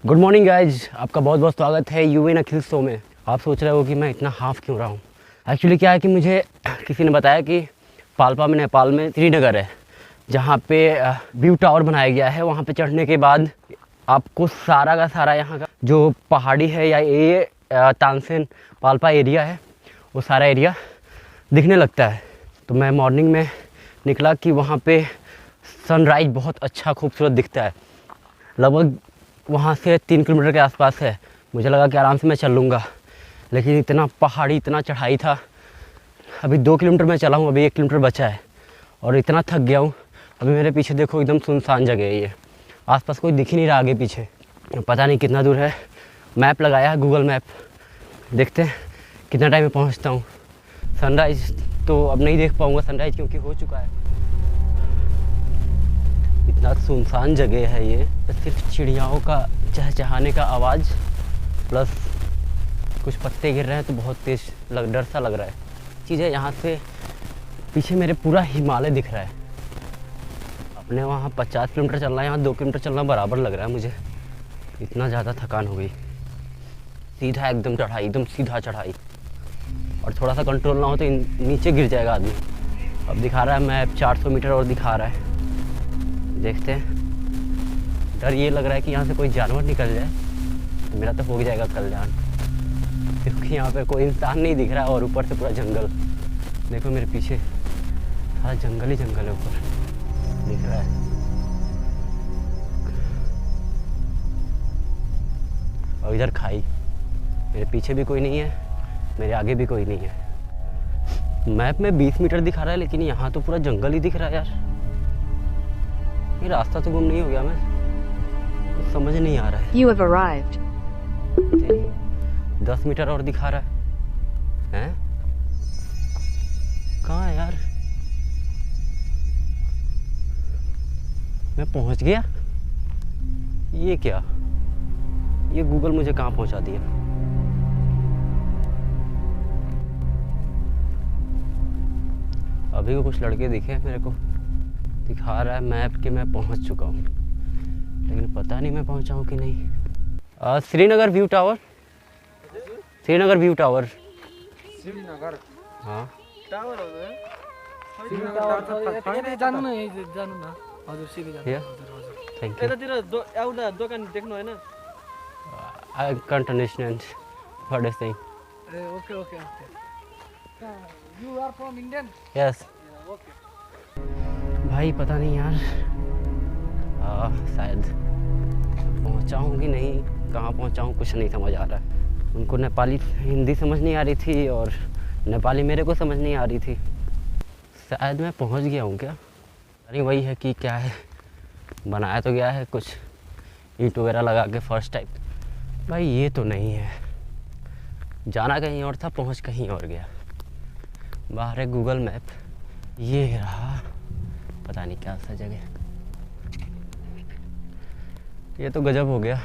Good morning guys, आपका बहुत बहुत स्वागत है यूएन अखिल शो में। आप सोच रहे हो कि मैं इतना हाफ क्यों रहा हूँ। एक्चुअली क्या है कि मुझे किसी ने बताया कि पाल्पा में, नेपाल में श्रीनगर है, जहाँ पे व्यू टावर बनाया गया है। वहाँ पे चढ़ने के बाद आपको सारा का सारा यहाँ का जो पहाड़ी है या ये तानसेन पाल्पा एरिया है, वो सारा एरिया दिखने लगता है। तो मैं मॉर्निंग में निकला कि वहाँ पे सनराइज़ बहुत अच्छा खूबसूरत दिखता है। लगभग वहाँ से 3 किलोमीटर के आसपास है। मुझे लगा कि आराम से मैं चल लूँगा, लेकिन इतना पहाड़ी, इतना चढ़ाई था। अभी 2 किलोमीटर मैं चला हूँ, अभी 1 किलोमीटर बचा है और इतना थक गया हूँ। अभी मेरे पीछे देखो, एकदम सुनसान जगह है ये, आसपास कोई दिख ही नहीं रहा आगे पीछे। पता नहीं कितना दूर है। मैप लगाया है, गूगल मैप, देखते हैं कितना टाइम में पहुँचता हूँ। सनराइज़ तो अब नहीं देख पाऊँगा सनराइज़, क्योंकि हो चुका है। इतना सुनसान जगह है ये, सिर्फ चिड़ियाओं का चहचहाने का आवाज़ प्लस कुछ पत्ते गिर रहे हैं तो बहुत तेज़ डर सा लग रहा है। चीज़ है, यहाँ से पीछे मेरे पूरा हिमालय दिख रहा है। अपने वहाँ 50 किलोमीटर चलना है, यहाँ 2 किलोमीटर चलना बराबर लग रहा है मुझे। इतना ज़्यादा थकान हो गई। सीधा एकदम चढ़ाई, एकदम सीधा चढ़ाई, और थोड़ा सा कंट्रोल ना हो तो नीचे गिर जाएगा आदमी। अब दिखा रहा है मैप 400 मीटर और दिखा रहा है, देखते हैं। डर ये लग रहा है कि यहाँ से कोई जानवर निकल जाए तो मेरा तो हो जाएगा कल्याण, क्योंकि यहाँ पे कोई इंसान नहीं दिख रहा है और ऊपर से पूरा जंगल। देखो मेरे पीछे सारा जंगल ही जंगल है, ऊपर दिख रहा है। और इधर खाई, मेरे पीछे भी कोई नहीं है, मेरे आगे भी कोई नहीं है। मैप में 20 मीटर दिखा रहा है, लेकिन यहाँ तो पूरा जंगल ही दिख रहा है यार। ये रास्ता तो गुम नहीं हो गया मैं? कुछ समझ नहीं आ रहा है। You have arrived. 10 मीटर और दिखा रहा है। हैं? कहाँ है यार? मैं पहुंच गया? ये क्या? ये गूगल मुझे कहाँ पहुंचा दिया? अभी को कुछ लड़के दिखे मेरे को, दिखा रहा है मैप कि मैं पहुंच चुका हूँ, लेकिन पता नहीं मैं पहुंचा हूँ कि नहीं। Srinagar view tower, Srinagar view tower. Srinagar हाँ, टावर हो गए। जानु न हजुर सिधै जानु Yeah. हजुर हजुर थैंक यू। यतातिर एउटा दोकान देख्नु होइन? I can't understand what is saying. ए okay okay okay you are from Indian yes okay भाई, पता नहीं यार, शायद पहुंचा हूँ कि नहीं, कहाँ पहुंचा हूँ कुछ नहीं समझ आ रहा है। उनको नेपाली हिंदी समझ नहीं आ रही थी और नेपाली मेरे को समझ नहीं आ रही थी। शायद मैं पहुंच गया हूँ क्या? अरे वही है कि क्या है, बनाया तो गया है कुछ ईंट वगैरह लगा के फर्स्ट टाइप। भाई ये तो नहीं है, जाना कहीं और था, पहुंच कहीं और गया। बाहर है गूगल मैप, ये रहा, पता नहीं क्या सा जगह। ये तो गजब हो गया,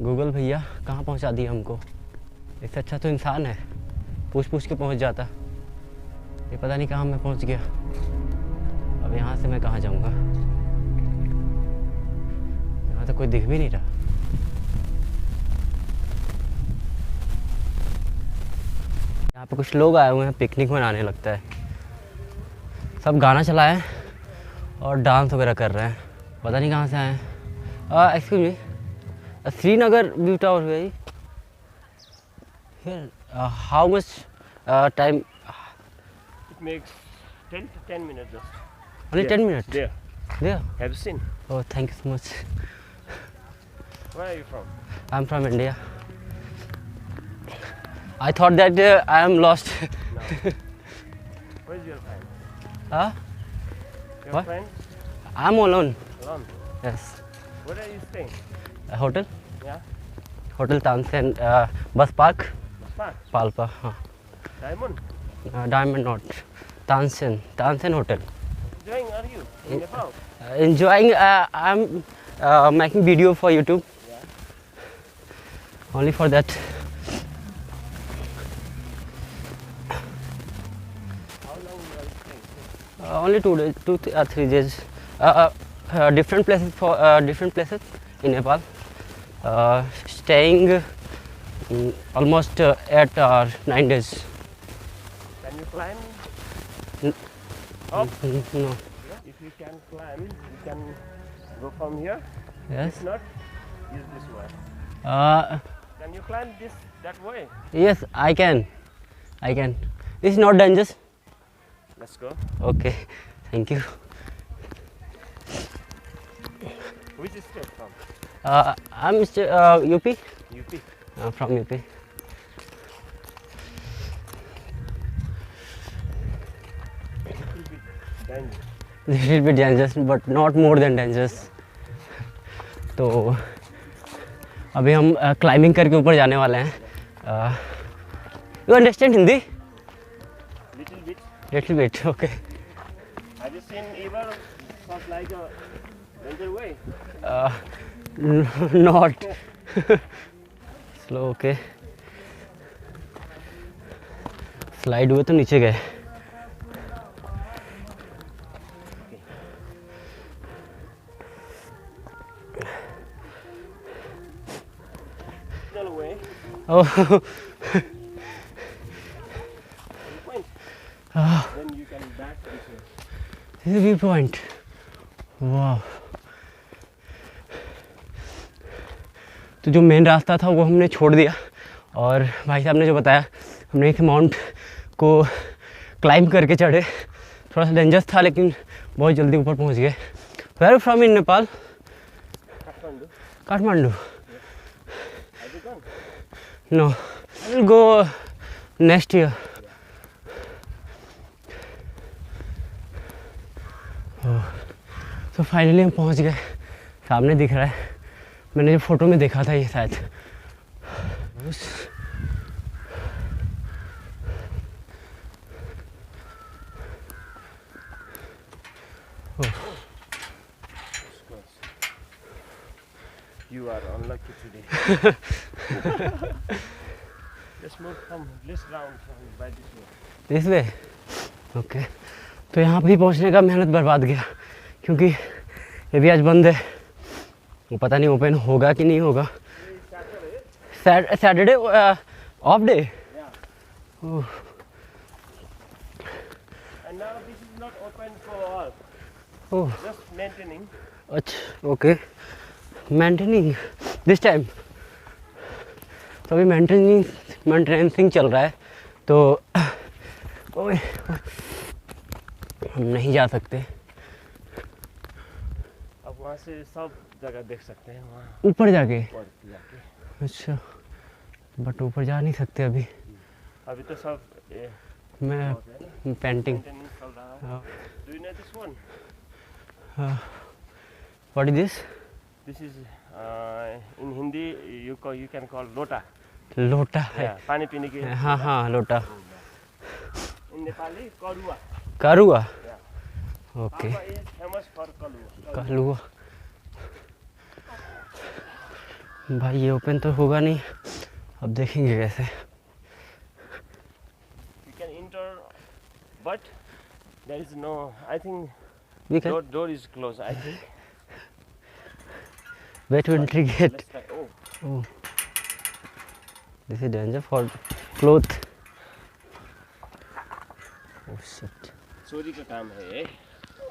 गूगल भैया कहाँ पहुँचा दिया हमको। इससे अच्छा तो इंसान है, पूछ पूछ के पहुँच जाता। ये पता नहीं कहाँ मैं पहुँच गया। अब यहाँ से मैं कहाँ जाऊँगा? यहाँ तो कोई दिख भी नहीं रहा। यहाँ पे कुछ लोग आए हुए हैं, पिकनिक मनाने लगता है। सब गाना चलाए और डांस वगैरह कर रहे हैं, पता नहीं कहाँ से आए हैं। Excuse me, Srinagar view tower है here. How much time? It makes 10 to 10 minutes just. Only 10 minutes? There. There? Have you seen? Oh, thank you so much. Where are you from? I'm from India. I thought that I am lost. Where is your friend? Huh? Your What? friend? I'm alone. Alone. Yes. Where are you staying? A hotel? Yeah. Hotel Tansen, Bus Park, Park. Palpa. Diamond. Diamond not. Tansen Hotel. Enjoying are you in Nepal? Enjoying. I'm making video for YouTube. Yeah. Only for that. How long you are staying? Only 2 days, 3 days. Different places in Nepal. Staying almost 8 or 9 days. Can you climb? N- Up? No. If you can climb, you can go from here. Yes. If not, use this way. Can you climb that way? Yes, I can. It's not dangerous. Let's go. Okay. Thank you. Which state from? I'm UP. UP. From UP. Little bit dangerous. Little bit dangerous, but not more than dangerous. तो अभी हम climbing करके ऊपर जाने वाले हैं. You understand Hindi? Little bit. Little bit. Okay. Have you seen ever something like a danger way? Not. Slow. Okay. Slide हुए तो नीचे गए. Middle way. Oh. Point. Then you can back this way. This is view point. Wow. तो जो main रास्ता था वो हमने छोड़ दिया और भाई साहब ने जो बताया हमने एक माउंट को क्लाइंब करके चढ़े. थोड़ा सा डेंजरस था लेकिन बहुत जल्दी ऊपर पहुंच गए. Where from in Nepal? Kathmandu. Kathmandu. Have you gone? No. I will go next year. तो फाइनली हम पहुंच गए. सामने दिख रहा है. मैंने जो फोटो में देखा था ये शायद. You are unlucky today. Let's move from this round by this way. This way. Okay. तो यहाँ भी पहुँचने का मेहनत बर्बाद गया क्योंकि ये भी आज बंद है. वो पता नहीं ओपन होगा कि नहीं होगा. Saturday of day. Yeah. And now this is not open for all. Oh Just maintaining. अच्छा. ओके. Maintaining this time. तो अभी मेंटेनेंसिंग चल रहा है तो ओए हम नहीं जा सकते. अब वहाँ से सब जगह देख सकते हैं वहाँ ऊपर जाके. ऊपर जाके. अच्छा. बट ऊपर जा नहीं सकते अभी. अभी तो सब मैं पेंटिंग. मेंटेनेंस चल रहा है. Do you know this one? What is this? This is in Hindi you can call lota. लोटा है. Yeah, पानी पीने की. हाँ हाँ लोटा. In Nepali, kalua. करुआ. Yeah. Okay. Kalua is famous for kalua. कलुआ. भाई ये ओपन तो होगा नहीं. अब देखेंगे कैसे. You can enter, but there is no. I think we can door is closed. I think. Way to entry gate. Let's try. Oh, oh this is danger for cloth. Oh shit. चोरी का काम है.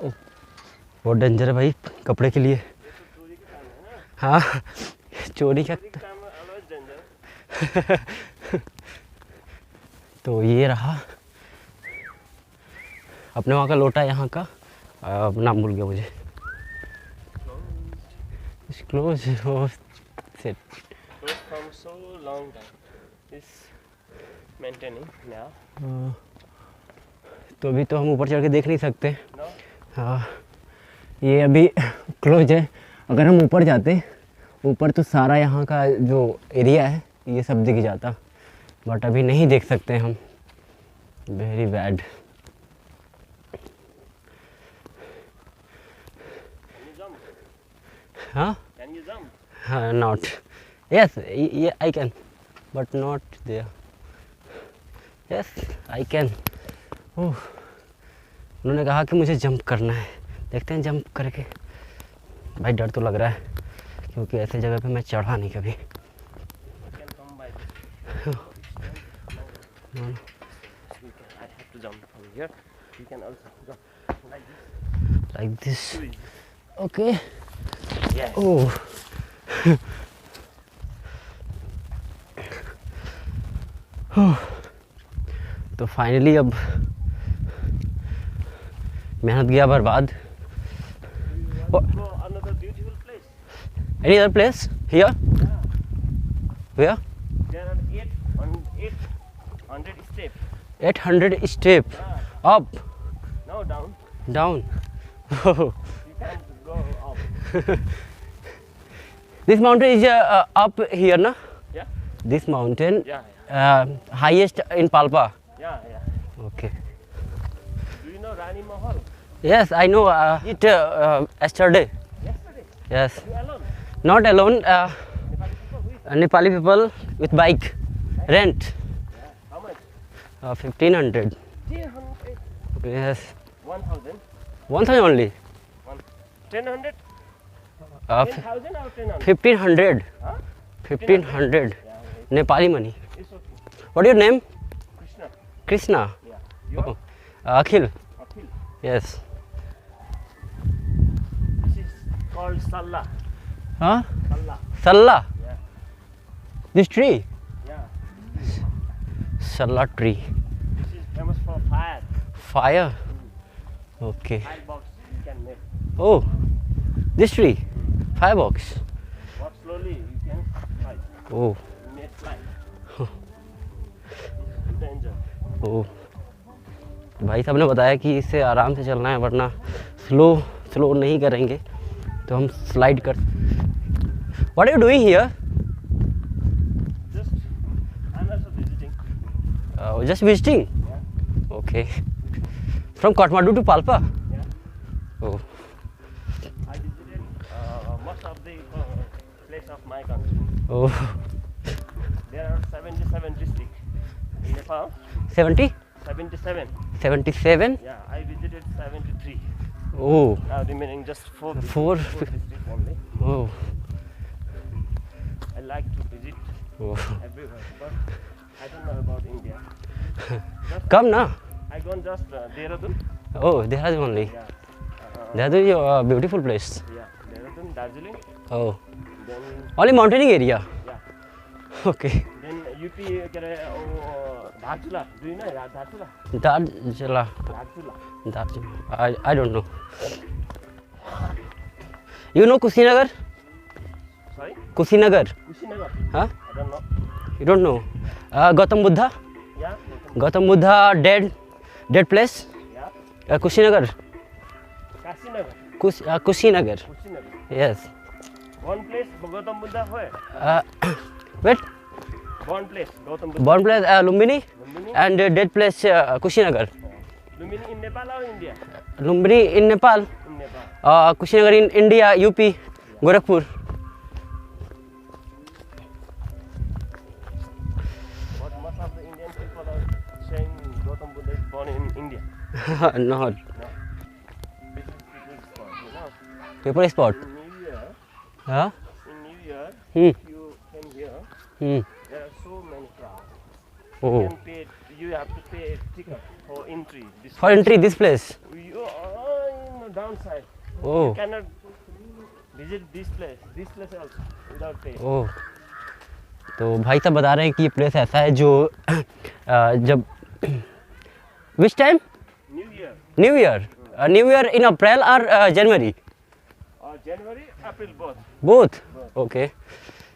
बहुत danger है भाई कपड़े के लिए. चोरी का काम है ना. हाँ चोरी का. चोरी का काम always danger. तो ये रहा अपने वहाँ का लोटा. यहाँ का नाम भूल गया मुझे. Close. Closed from so long time. It's maintaining now. तो अभी तो हम ऊपर चढ़ के देख नहीं सकते. No. हाँ ये अभी क्लोज है. अगर हम ऊपर जाते ऊपर तो सारा यहाँ का जो एरिया है ये सब दिख जाता. बट अभी नहीं देख सकते हम. Very bad. Can you jump? हाँ Can you jump? हाँ not. Yes I can but not there. Yes I can. Oh उन्होंने कहा कि मुझे जंप करना है. देखते हैं जंप करके. भाई डर तो लग रहा है क्योंकि ऐसे जगह पे मैं चढ़ा नहीं कभी। You can come by this. No, no. I have to jump from here. You can also jump like this. Like this. Too easy. Okay. Yes. Oh. तो फाइनली अब मेहनत गया बर्बाद। Go another beautiful place. Any other place here? Where? There are 800 steps. 800 step. Up, No, down. down. You can go up. This mountain is up here, na? Yeah. This mountain, Yeah. highest in Palpa. Yeah. Okay. Do you know Rani Mahal? Yes, I know it yesterday. Yesterday. Yes, You alone? not alone. Nepali people with? Nepali people with bike, rent How much? 1500. 300. Yes, 1000. 1000 only. 1000? Uh, 10,000 or 1000? 1500. Huh? 1500 Yeah, okay. Nepali money. It's okay. What your name? Krishna. Krishna. Yeah. You Oh, Akhil. Akhil. Yes. This is called Salla. Huh? Salla. Salla. Yeah. This tree. Yeah. Salla tree. This is famous for fire. Fire. Okay. Firebox you can make. Oh, this tree. Firebox. Walk slowly, you can fly. Oh, You may fly. It's danger. oh. भाई साहब ने बताया कि इसे आराम से चलना है, वरना स्लो नहीं करेंगे तो हम स्लाइड कर। What are you doing here? Just, I'm also visiting. Just visiting. Yeah. Okay. From Kathmandu to Palpa. Yeah. Oh, I visited most of the place of my country. oh. There are 77 districts in Nepal. 70, 77. 77. Yeah, I visited 73. Oh, Now remaining just four. Four. districts only. oh, I like to visit oh. everywhere, but I don't know about India. Come na. I gone just Dehradun. Oh, Dehradun only. Yeah. Dehradun is a beautiful place. Yeah, Dehradun, Darjeeling. Oh, Then only mountainy area. yeah. Okay. Then UP के अरे Dharchula. Do you know Dharchula? Darjala. Dharchula. Darjala. I don't know. You know Kushinagar? Sorry? Kushinagar. Kushinagar. Huh? I don't know. You don't know? Gautam Buddha. Yeah. Gautam Buddha dead place. Yeah. Kushinagar. Kashinagar. Kushinagar. Kushinagar. Yes. One place Gautam Buddha where? Wait. One place Gautam Buddha. Born place Lumbini Lumbini. and dead place Kushinagar. Lumbini in Nepal or India? Lumbini in Nepal. In Nepal. Kushinagar in India, UP, Gorakhpur. But most of the Indian people are saying Gautam Buddha is born in India. Not No. This is people's spot, you know. people spot. In New Year, Huh? if Hmm. you came here, Hmm. there are so many crowds. Oh. You have to pay a ticket for entry. This For entry this place. You are in the downside. Oh. You cannot visit this place also without pay. ओह, तो भाई साहब बता रहे हैं कि ये place ऐसा है जो जब which time New Year new year in April और जनवरी or January, April both. Both okay.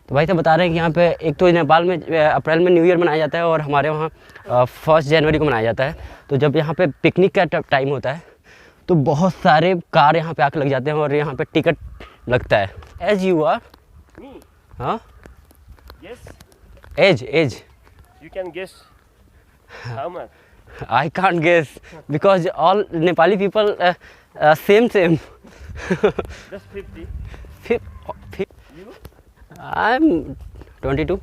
तो भाई साहब बता रहे हैं कि यहाँ पे एक तो नेपाल में अप्रैल में न्यू ईयर मनाया जाता है और हमारे वहाँ 1 जनवरी को मनाया जाता है। तो जब यहाँ पे पिकनिक का टाइम होता है तो बहुत सारे कार यहाँ पे आके लग जाते हैं और यहाँ पे टिकट लगता है। As you are Me? हाँ Yes. As You can guess how much? I can't guess because all Nepali people same. Just 50. You? I'm 22, 22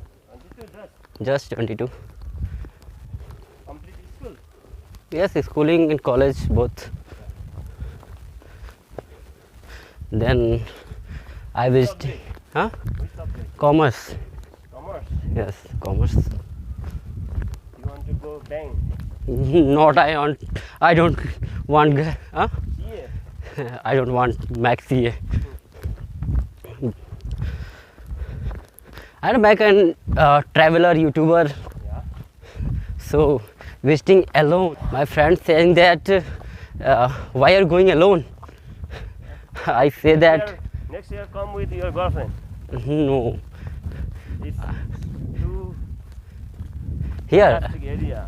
just. just 22. Complete school. Yes, schooling in college both. Then I visited. हाँ Which subject? Commerce Commerce. Yes commerce You want to go bank? Not I don't want हाँ CA. I don't want Mac CA. I'm Mac and traveler YouTuber. Yeah. So visiting alone. My friend saying that why are you going alone? I say that Next year come with your girlfriend. no. It's too Here plastic area.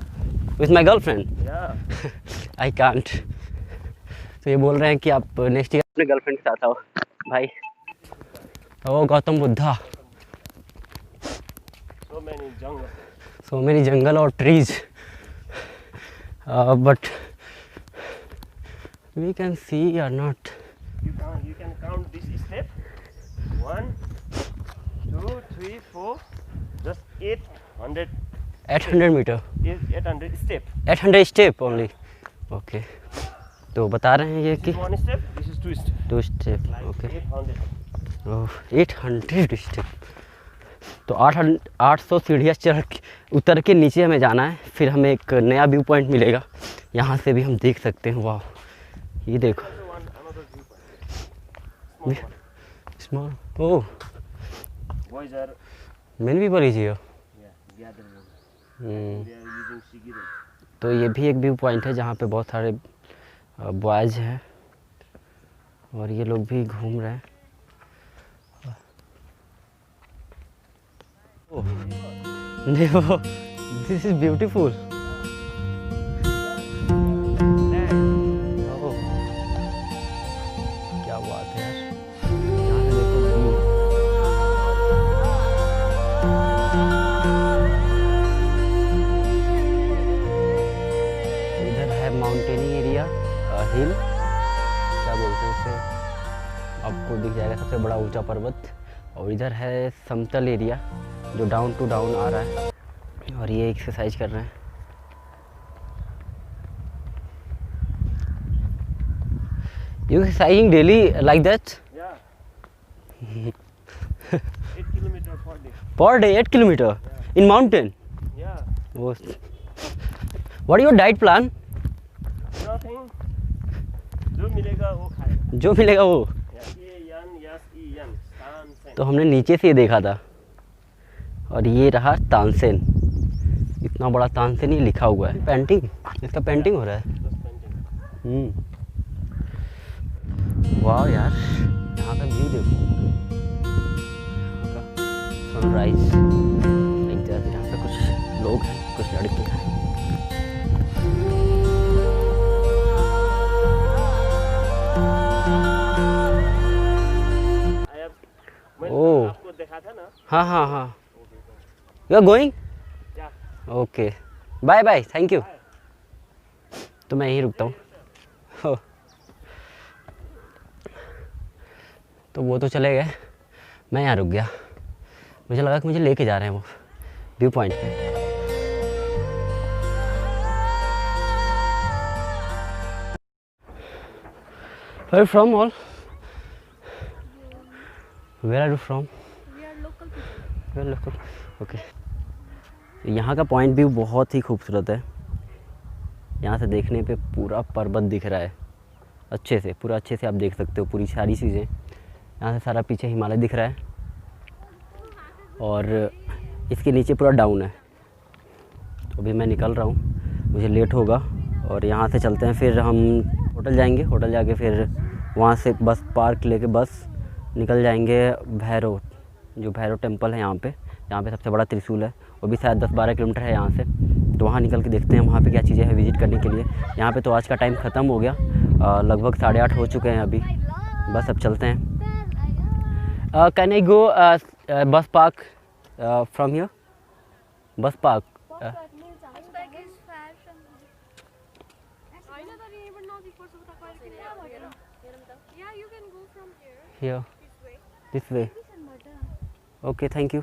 with my girlfriend. Yeah. I can't. तो ये बोल रहे हैं कि आप next year अपने girlfriend के साथ आओ भाई। ओ Gautam Buddha. So many jungle. So many jungle or trees, but we can see or not. You can count this step. 1, 2, 3, 4. Just 800. 800 meter, 800 step. 800 step only. Okay. तो बता रहे हैं ये कि This is 1 step. This is 2 step. 2 step. Like Okay. 800. Oh 800 step. तो 800 सीढ़ियाँ चढ़ के उतर के नीचे हमें जाना है, फिर हमें एक नया व्यू पॉइंट मिलेगा, यहाँ से भी हम देख सकते हैं। वाह ये देखो Another viewpoint. Small one. Small oh Boys are many people is here. gathering. They are using Shigiru. तो ये भी एक व्यू पॉइंट है जहाँ पे बहुत सारे बॉयज़ हैं और ये लोग भी घूम रहे हैं। देखो दिस इज ब्यूटीफुल। क्या बात है यार, यहाँ से देखो व्यू। इधर है माउंटेनी एरिया, हिल क्या बोलते हैं उसे, आपको दिख जाएगा सबसे बड़ा ऊंचा पर्वत। और इधर है समतल एरिया जो डाउन टू डाउन आ रहा है और ये एक्सरसाइज कर रहे हैं। You exercising daily like that Yeah. 8 kilometer per day. Per day 8 kilometre in mountain. Yeah. What your diet plan? Nothing. जो मिलेगा वो खाएगा. जो मिलेगा वो। Yeah. E-N, yes, E-N. Tansen. तो हमने नीचे से ये देखा था और ये रहा तानसेन। इतना बड़ा तानसेन ही लिखा हुआ है। पेंटिंग, इसका पेंटिंग हो रहा है। Just painting. वाह यार, यहाँ का व्यू देखो, यहाँ का सनराइज। यहाँ पे कुछ लोग हैं, कुछ लड़के हैं। मैंने आपको देखा था ना. हाँ हाँ हाँ, you are going? Okay bye bye, thank you. तो मैं यहीं रुकता हूँ। तो वो तो चले गए, मैं यहाँ रुक गया। मुझे लगा कि मुझे लेके जा रहे हैं वो व्यू पॉइंट पे। Where are you from all? Where are you from? We are local people. You are local. Okay. यहाँ का पॉइंट व्यू बहुत ही खूबसूरत है। यहाँ से देखने पे पूरा पर्वत दिख रहा है अच्छे से, पूरा अच्छे से आप देख सकते हो पूरी सारी चीज़ें। यहाँ से सारा पीछे हिमालय दिख रहा है और इसके नीचे पूरा डाउन है। तो अभी मैं निकल रहा हूँ, मुझे लेट होगा और यहाँ से चलते हैं, फिर हम होटल जाएंगे। होटल जाके फिर वहाँ से बस पार्क लेके बस निकल जाएंगे भैरव, जो भैरव टेम्पल है यहाँ पे सबसे बड़ा त्रिशूल है। वो भी शायद 10-12 किलोमीटर है यहाँ से। तो वहाँ निकल के देखते हैं वहाँ पे क्या चीज़ें हैं विज़िट करने के लिए। यहाँ पे तो आज का टाइम ख़त्म हो गया, लगभग 8:30 हो चुके हैं अभी। बस अब चलते हैं। Can I go bus park from here? Bus park Yeah, you can go from here. Here this way. Okay thank you.